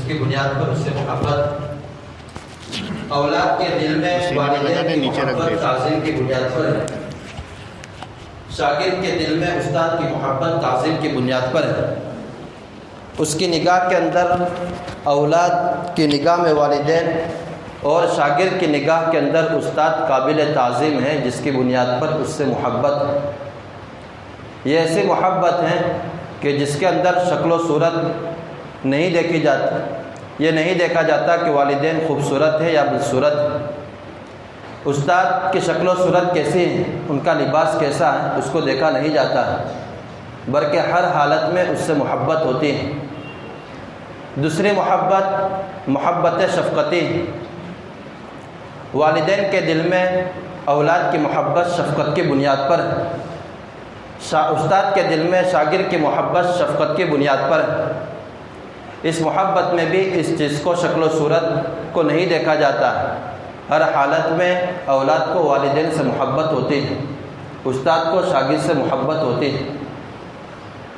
کی بنیاد پر اس سے محبت، اولاد کے دل میں والدین کی محبت تعظیم کی بنیاد پر ہے، شاگرد کے دل میں استاد کی محبت تعظیم کی بنیاد پر ہے، اس کی نگاہ کے اندر اولاد کی نگاہ میں والدین اور شاگرد کی نگاہ کے اندر استاد قابل تعظیم ہے جس کی بنیاد پر اس سے محبت ہے۔ یہ ایسی محبت ہے کہ جس کے اندر شکل و صورت نہیں دیکھی جاتی، یہ نہیں دیکھا جاتا کہ والدین خوبصورت ہے یا بدصورت ہے، استاد کی شکل و صورت کیسی ہے، ان کا لباس کیسا ہے، اس کو دیکھا نہیں جاتا ہے، بلکہ ہر حالت میں اس سے محبت ہوتی ہے۔ دوسری محبت، محبت شفقتی، والدین کے دل میں اولاد کی محبت شفقت کی بنیاد پر ہے، استاد کے دل میں شاگرد کی محبت شفقت کی بنیاد پر ہے۔ اس محبت میں بھی اس چیز کو شکل و صورت کو نہیں دیکھا جاتا ہے، ہر حالت میں اولاد کو والدین سے محبت ہوتی ہے، استاد کو شاگرد سے محبت ہوتی ہے۔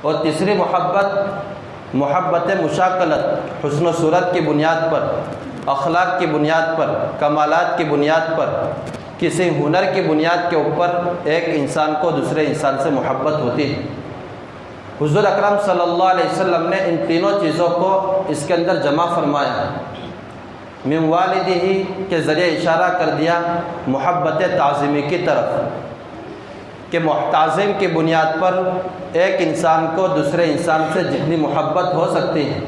اور تیسری محبت، محبت مشاکلت، حسن و صورت کی بنیاد پر، اخلاق کی بنیاد پر، کمالات کی بنیاد پر، کسی ہنر کی بنیاد کے اوپر ایک انسان کو دوسرے انسان سے محبت ہوتی ہے۔ حضور اکرم صلی اللہ علیہ وسلم نے ان تینوں چیزوں کو اس کے اندر جمع فرمایا ہے۔ من والدہ کے ذریعے اشارہ کر دیا محبت تعظیمی کی طرف کہ تعظیم کی بنیاد پر ایک انسان کو دوسرے انسان سے جتنی محبت ہو سکتی ہے،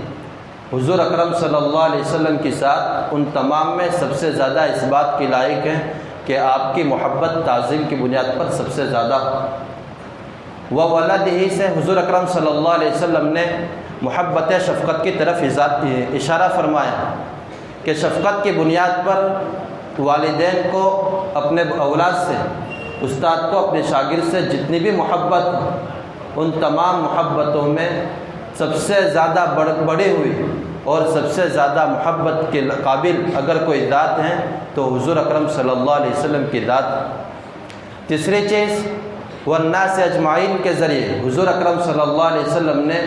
حضور اکرم صلی اللہ علیہ وسلم کے ساتھ ان تمام میں سب سے زیادہ اس بات کی لائق ہے کہ آپ کی محبت تعظیم کی بنیاد پر سب سے زیادہ ہو۔ وولدہ سے حضور اکرم صلی اللہ علیہ وسلم نے محبت شفقت کی طرف اشارہ فرمایا کہ شفقت کی بنیاد پر والدین کو اپنے اولاد سے، استاد کو اپنے شاگرد سے جتنی بھی محبت ہو، ان تمام محبتوں میں سب سے زیادہ بڑی ہوئی اور سب سے زیادہ محبت کے قابل اگر کوئی ذات ہیں تو حضور اکرم صلی اللہ علیہ وسلم کی ذات۔ تیسری چیز، والناس اجمعین کے ذریعے حضور اکرم صلی اللہ علیہ وسلم نے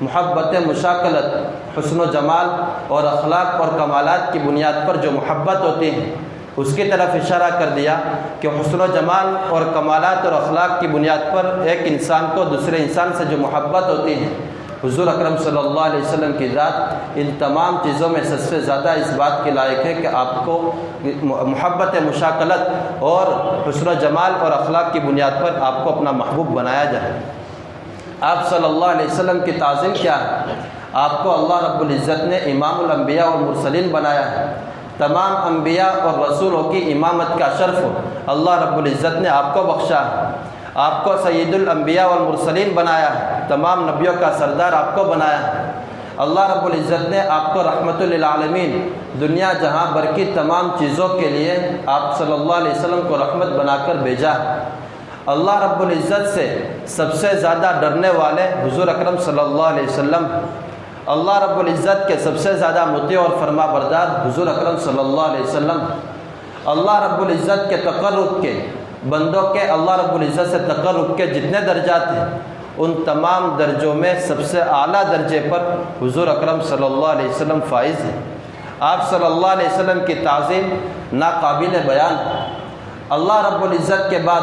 محبت مشاکلت، حسن و جمال اور اخلاق اور کمالات کی بنیاد پر جو محبت ہوتی ہے اس کی طرف اشارہ کر دیا کہ حسن و جمال اور کمالات اور اخلاق کی بنیاد پر ایک انسان کو دوسرے انسان سے جو محبت ہوتی ہے، حضور اکرم صلی اللہ علیہ وسلم کی ذات ان تمام چیزوں میں سب سے زیادہ اس بات کے لائق ہے کہ آپ کو محبت مشاکلت اور حسن و جمال اور اخلاق کی بنیاد پر آپ کو اپنا محبوب بنایا جائے۔ آپ صلی اللہ علیہ وسلم کی تعظیم کیا ہے؟ آپ کو اللہ رب العزت نے امام الانبیاء والمرسلین بنایا ہے، تمام انبیاء اور رسولوں کی امامت کا شرف اللہ رب العزت نے آپ کو بخشا ہے، آپ کو سید الانبیاء والمرسلین بنایا ہے، تمام نبیوں کا سردار آپ کو بنایا ہے۔ اللہ رب العزت نے آپ کو رحمت للعالمین، دنیا جہاں بھر کی تمام چیزوں کے لیے آپ صلی اللہ علیہ وسلم کو رحمت بنا کر بھیجا ہے۔ اللہ رب العزت سے سب سے زیادہ ڈرنے والے حضور اکرم صلی اللہ علیہ وسلم، اللہ رب العزت کے سب سے زیادہ مطیع اور فرما بردار حضور اکرم صلی اللہ علیہ وسلم، اللہ رب العزت کے تقرب کے بندوں کے اللہ رب العزت سے تقرب کے جتنے درجات ہیں ان تمام درجوں میں سب سے اعلیٰ درجے پر حضور اکرم صلی اللہ علیہ وسلم فائز ہیں۔ آپ صلی اللہ علیہ وسلم کی تعظیم ناقابل بیان ہے۔ اللہ رب العزت کے بعد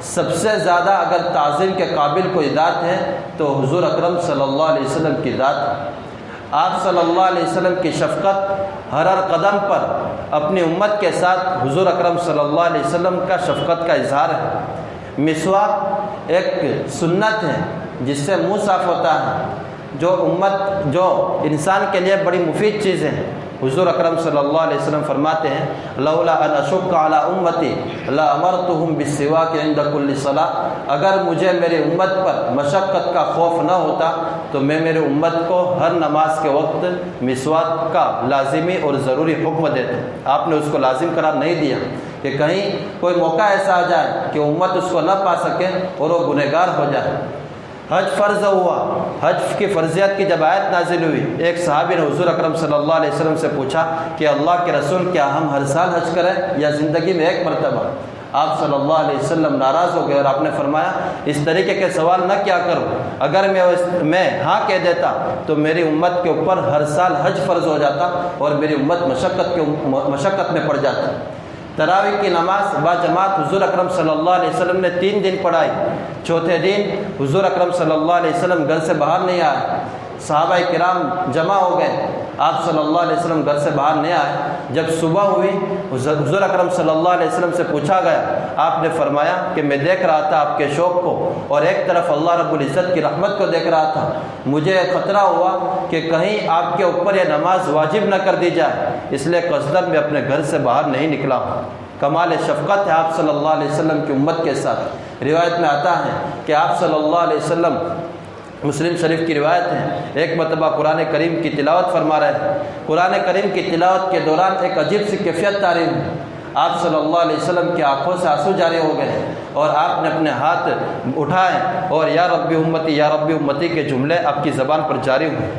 سب سے زیادہ اگر تعظیم کے قابل کوئی ذات ہے تو حضور اکرم صلی اللہ علیہ وسلم کی ذات ہے۔ آپ صلی اللہ علیہ وسلم کی شفقت ہر قدم پر اپنی امت کے ساتھ حضور اکرم صلی اللہ علیہ وسلم کا شفقت کا اظہار ہے۔ مسواک ایک سنت ہے جس سے منہ صاف ہوتا ہے، جو انسان کے لیے بڑی مفید چیز ہے۔ حضور اکرم صلی اللہ علیہ وسلم فرماتے ہیں لولا ان اشق علی امتی لامرتهم بالسواک عند كل صلاۃ، اگر مجھے میری امت پر مشقت کا خوف نہ ہوتا تو میں میری امت کو ہر نماز کے وقت مسواک کا لازمی اور ضروری حکم دیتا۔ آپ نے اس کو لازم قرار نہیں دیا کہ کہیں کوئی موقع ایسا آ جائے کہ امت اس کو نہ پا سکے اور وہ گنہگار ہو جائے۔ حج فرض ہوا، حج کی فرضیت کی جب آیت نازل ہوئی، ایک صحابی نے حضور اکرم صلی اللہ علیہ وسلم سے پوچھا کہ اللہ کے رسول کیا ہم ہر سال حج کریں یا زندگی میں ایک مرتبہ؟ آپ صلی اللہ علیہ وسلم ناراض ہو گئے اور آپ نے فرمایا اس طریقے کے سوال نہ کیا کرو، اگر میں ہاں کہہ دیتا تو میری امت کے اوپر ہر سال حج فرض ہو جاتا اور میری امت مشقت میں پڑ جاتی۔ تراویح کی نماز با جماعت حضور اکرم صلی اللہ علیہ وسلم نے 3 دن پڑھائی۔ چوتھے دن حضور اکرم صلی اللہ علیہ وسلم گھر سے باہر نہیں آئے، صحابہ کرام جمع ہو گئے، آپ صلی اللہ علیہ وسلم گھر سے باہر نہیں آئے۔ جب صبح ہوئی حضور اکرم صلی اللہ علیہ وسلم سے پوچھا گیا، آپ نے فرمایا کہ میں دیکھ رہا تھا آپ کے شوق کو اور ایک طرف اللہ رب العزت کی رحمت کو دیکھ رہا تھا، مجھے خطرہ ہوا کہ کہیں آپ کے اوپر یہ نماز واجب نہ کر دی جائے، اس لیے قصداً میں اپنے گھر سے باہر نہیں نکلا ہوں۔ کمال شفقت ہے آپ صلی اللہ علیہ وسلم کی امت کے ساتھ۔ روایت میں آتا ہے کہ آپ صلی اللہ علیہ وسلم، مسلم شریف کی روایت ہے، ایک مرتبہ قرآن کریم کی تلاوت فرما رہے ہیں۔ قرآن کریم کی تلاوت کے دوران ایک عجیب سی کیفیت طاری ہوئی، آپ صلی اللہ علیہ وسلم کی آنکھوں سے آنسو جاری ہو گئے اور آپ نے اپنے ہاتھ اٹھائے اور یا رب امتی یا رب امتی کے جملے آپ کی زبان پر جاری ہوئے۔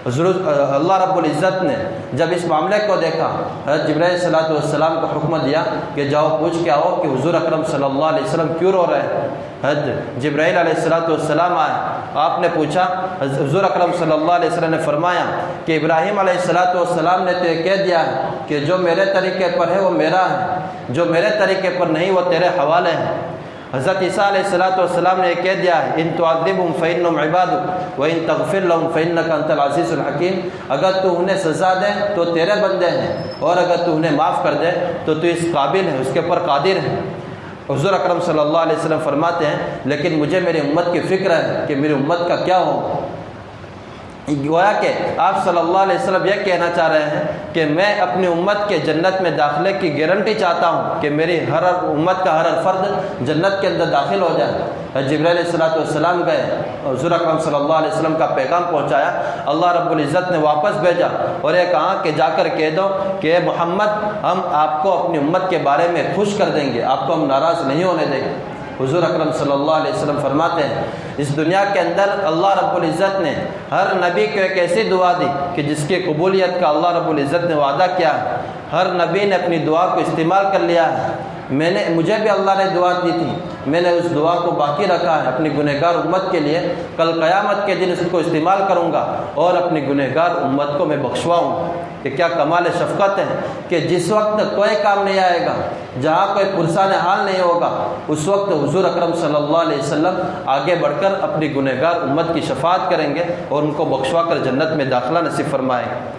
اللہ رب العزت نے جب اس معاملے کو دیکھا، حضرت جبرائیل علیہ الصلوۃ والسلام کو حکم دیا کہ جاؤ پوچھ کے آؤ کہ حضور اکرم صلی اللہ علیہ وسلم کیوں رو رہے ہیں۔ حضرت جبرائیل علیہ الصلوۃ والسلام آئے، آپ نے پوچھا، حضور اکرم صلی اللہ علیہ وسلم نے فرمایا کہ ابراہیم علیہ الصلوۃ والسلام نے تو یہ کہہ دیا ہے کہ جو میرے طریقے پر ہے وہ میرا ہے، جو میرے طریقے پر نہیں وہ تیرے حوالے ہیں۔ حضرت عیسیٰ علیہ الصلوۃ والسلام نے یہ کہہ دیا ہے، ان تعذبهم فإنهم عبادك وإن تغفر لهم فإنك أنت العزیز الحکیم، اگر تو انہیں سزا دے تو تیرے بندے ہیں اور اگر تو انہیں معاف کر دے تو اس قابل ہے، اس کے اوپر قادر ہے۔ حضور اکرم صلی اللہ علیہ وسلم فرماتے ہیں لیکن مجھے میری امت کی فکر ہے کہ میری امت کا کیا ہو۔ گویا کہ آپ صلی اللہ علیہ وسلم یہ کہنا چاہ رہے ہیں کہ میں اپنی امت کے جنت میں داخلے کی گارنٹی چاہتا ہوں کہ میری ہر امت کا ہر فرد جنت کے اندر داخل ہو جائے۔ جبرائیل علیہ الصلوۃ والسلام گئے، حضور اکرم صلی اللہ علیہ وسلم کا پیغام پہنچایا، اللہ رب العزت نے واپس بھیجا اور یہ کہا کہ جا کر کہہ دو کہ اے محمد ہم آپ کو اپنی امت کے بارے میں خوش کر دیں گے، آپ کو ہم ناراض نہیں ہونے دیں گے۔ حضور اکرم صلی اللہ علیہ وسلم فرماتے ہیں اس دنیا کے اندر اللہ رب العزت نے ہر نبی کو ایک ایسی دعا دی کہ جس کی قبولیت کا اللہ رب العزت نے وعدہ کیا ہے، ہر نبی نے اپنی دعا کو استعمال کر لیا ہے۔ مجھے بھی اللہ نے دعا دی تھی، میں نے اس دعا کو باقی رکھا ہے اپنی گنہگار امت کے لیے، کل قیامت کے دن اس کو استعمال کروں گا اور اپنی گنہگار امت کو میں بخشواؤں گا۔ کہ کیا کمال شفقت ہے کہ جس وقت کوئی کام نہیں آئے گا، جہاں کوئی پرسان حال نہیں ہوگا، اس وقت حضور اکرم صلی اللہ علیہ وسلم آگے بڑھ کر اپنی گنہگار امت کی شفاعت کریں گے اور ان کو بخشوا کر جنت میں داخلہ نصیب فرمائیں گے۔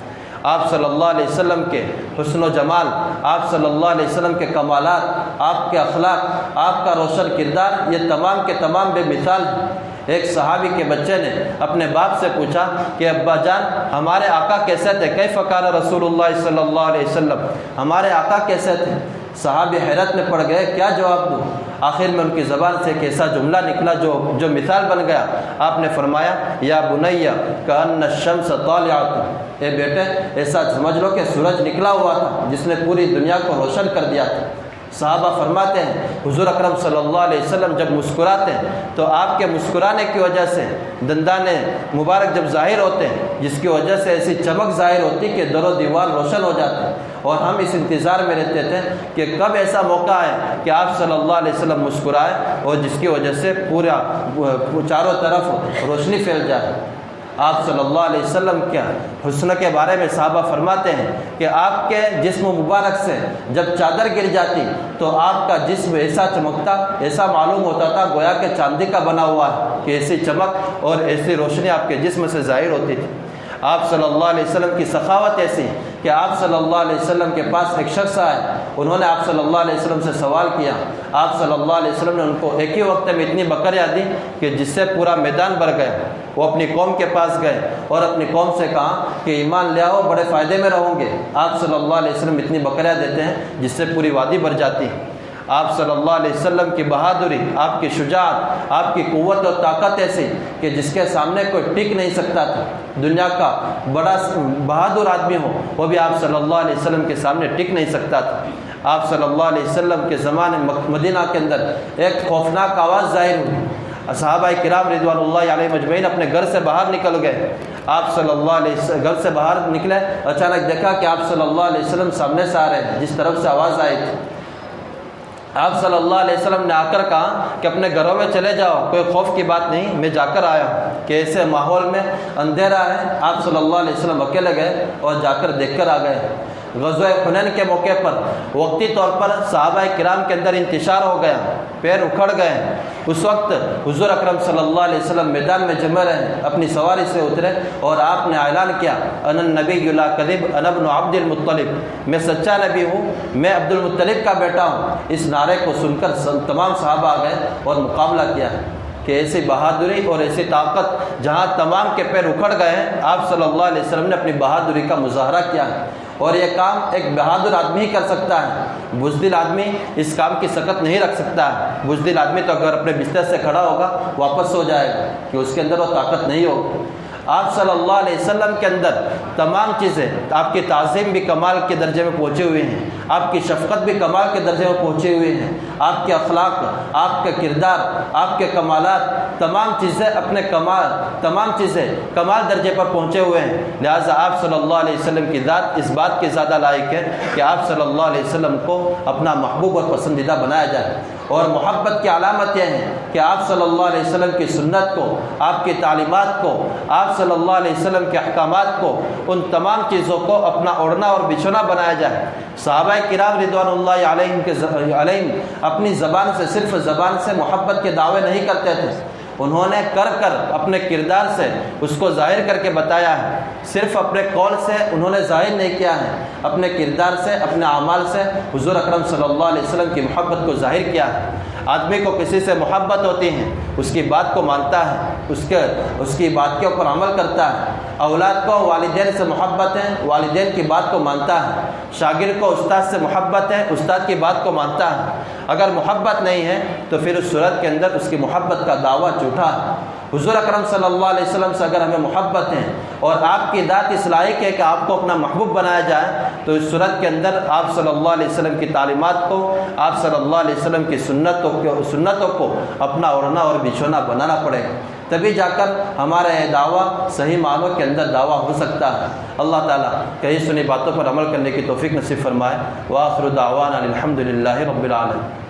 آپ صلی اللہ علیہ وسلم کے حسن و جمال، آپ صلی اللہ علیہ وسلم کے کمالات، آپ کے اخلاق، آپ کا روشن کردار، یہ تمام کے تمام بے مثال ہیں۔ ایک صحابی کے بچے نے اپنے باپ سے پوچھا کہ ابا جان ہمارے آقا کیسے تھے، کیف کان رسول اللہ صلی اللہ علیہ وسلم، ہمارے آقا کیسے تھے؟ صحابی حیرت میں پڑ گئے، کیا جواب دوں؟ آخر میں ان کی زبان سے ایک ایسا جملہ نکلا جو مثال بن گیا۔ آپ نے فرمایا یا بنیا کأن الشمس طالعۃ، اے بیٹے ایسا سمجھ لو کہ سورج نکلا ہوا تھا جس نے پوری دنیا کو روشن کر دیا تھا۔ صحابہ فرماتے ہیں حضور اکرم صلی اللہ علیہ وسلم جب مسکراتے ہیں تو آپ کے مسکرانے کی وجہ سے دندان مبارک جب ظاہر ہوتے ہیں، جس کی وجہ سے ایسی چمک ظاہر ہوتی کہ در و دیوار روشن ہو جاتے ہیں، اور ہم اس انتظار میں رہتے تھے کہ کب ایسا موقع ہے کہ آپ صلی اللہ علیہ وسلم مسکرائے اور جس کی وجہ سے پورا چاروں طرف روشنی پھیل جائے۔ آپ صلی اللہ علیہ وسلم کے حسن کے بارے میں صحابہ فرماتے ہیں کہ آپ کے جسم مبارک سے جب چادر گر جاتی تو آپ کا جسم ایسا چمکتا، ایسا معلوم ہوتا تھا گویا کہ چاندی کا بنا ہوا ہے، کہ ایسی چمک اور ایسی روشنی آپ کے جسم سے ظاہر ہوتی تھی۔ آپ صلی اللہ علیہ وسلم کی سخاوت ایسی کہ آپ صلی اللہ علیہ وسلم کے پاس ایک شخص آئے، انہوں نے آپ صلی اللہ علیہ وسلم سے سوال کیا، آپ صلی اللہ علیہ وسلم نے ان کو ایک ہی وقت میں اتنی بکریاں دی کہ جس سے پورا میدان بھر گیا۔ وہ اپنی قوم کے پاس گئے اور اپنی قوم سے کہا کہ ایمان لے آؤ، بڑے فائدے میں رہوں گے۔ آپ صلی اللہ علیہ وسلم اتنی بکریاں دیتے ہیں جس سے پوری وادی بھر جاتی ہے۔ آپ صلی اللہ علیہ وسلم کی بہادری، آپ کی شجاعت، آپ کی قوت اور طاقت ایسی کہ جس کے سامنے کوئی ٹک نہیں سکتا تھا۔ دنیا کا بڑا بہادر آدمی ہو وہ بھی آپ صلی اللہ علیہ وسلم کے سامنے ٹک نہیں سکتا تھا۔ آپ صلی اللہ علیہ وسلم کے زمانے مدینہ کے اندر ایک خوفناک آواز ظاہر ہوئی، صحابہ کرام رضوان اللہ علیہ مجمعین اپنے گھر سے باہر نکل گئے۔ آپ صلی اللہ علیہ وسلم گھر سے باہر نکلے، اچانک دیکھا کہ آپ صلی اللہ علیہ وسلم سامنے سے آ رہے ہیں جس طرف سے آواز آئی تھی۔ آپ صلی اللہ علیہ وسلم نے آ کر کہا کہ اپنے گھروں میں چلے جاؤ، کوئی خوف کی بات نہیں، میں جا کر آیا ہوں کہ ایسے ماحول میں اندھیرا ہے۔ آپ صلی اللہ علیہ وسلم اکیلے گئے اور جا کر دیکھ کر آ گئے۔ غزوہ حنین کے موقع پر وقتی طور پر صحابہ کرام کے اندر انتشار ہو گیا، پیر اکھڑ گئے۔ اس وقت حضور اکرم صلی اللہ علیہ وسلم میدان میں جمع رہے، اپنی سواری سے اترے اور آپ نے اعلان کیا، انا النبی لا کذب انا ابن عبد المطلب، میں سچا نبی ہوں، میں عبد المطلب کا بیٹا ہوں۔ اس نعرے کو سن کر تمام صحابہ آ گئے اور مقابلہ کیا کہ ایسی بہادری اور ایسی طاقت جہاں تمام کے پیر اکھڑ گئے ہیں، آپ صلی اللہ علیہ وسلم نے اپنی بہادری کا مظاہرہ کیا ہے۔ اور یہ کام ایک بہادر آدمی ہی کر سکتا ہے، بزدل آدمی اس کام کی سکت نہیں رکھ سکتا ہے۔ بزدل آدمی تو اگر اپنے بستر سے کھڑا ہوگا واپس ہو جائے گا کہ اس کے اندر وہ طاقت نہیں ہوگی۔ آپ صلی اللہ علیہ وسلم کے اندر تمام چیزیں، آپ کی تعظیم بھی کمال کے درجے میں پہنچے ہوئے ہیں، آپ کی شفقت بھی کمال کے درجے میں پہنچے ہوئے ہیں، آپ کے اخلاق، آپ کا کردار، آپ کے کمالات، تمام چیزیں کمال درجے پر پہنچے ہوئے ہیں۔ لہٰذا آپ صلی اللہ علیہ وسلم کی ذات اس بات کے زیادہ لائق ہے کہ آپ صلی اللہ علیہ وسلم کو اپنا محبوب اور پسندیدہ بنایا جائے۔ اور محبت کی علامت یہ ہے کہ آپ صلی اللہ علیہ وسلم کی سنت کو، آپ کی تعلیمات کو، آپ صلی اللہ علیہ وسلم کے احکامات کو، ان تمام چیزوں کو اپنا اوڑھنا اور بچھونا بنایا جائے۔ صحابہ کرام رضوان اللہ علیہم اپنی زبان سے، صرف زبان سے محبت کے دعوے نہیں کرتے تھے، انہوں نے کر اپنے کردار سے اس کو ظاہر کر کے بتایا ہے۔ صرف اپنے قول سے انہوں نے ظاہر نہیں کیا ہے، اپنے کردار سے، اپنے اعمال سے حضور اکرم صلی اللہ علیہ وسلم کی محبت کو ظاہر کیا ہے۔ آدمی کو کسی سے محبت ہوتی ہے، اس کی بات کو مانتا ہے، اس کی بات کے اوپر عمل کرتا ہے۔ اولاد کو والدین سے محبت ہے، والدین کی بات کو مانتا ہے۔ شاگرد کو استاد سے محبت ہے، استاد کی بات کو مانتا ہے۔ اگر محبت نہیں ہے تو پھر اس صورت کے اندر اس کی محبت کا دعویٰ جھوٹا ہے۔ حضور اکرم صلی اللہ علیہ وسلم سے اگر ہمیں محبت ہے اور آپ کی ذات اس لائق ہے کہ آپ کو اپنا محبوب بنایا جائے، تو اس صورت کے اندر آپ صلی اللہ علیہ وسلم کی تعلیمات کو، آپ صلی اللہ علیہ وسلم کی سنتوں کو اپنا اوڑھنا اور بچھونا بنانا پڑے گا، تبھی جا کر ہمارا یہ دعویٰ صحیح معنوں کے اندر دعویٰ ہو سکتا ہے۔ اللہ تعالیٰ کہی سنی باتوں پر عمل کرنے کی توفیق نصیب فرمائے۔ وآخر دعوانا الحمد للہ رب العالمین۔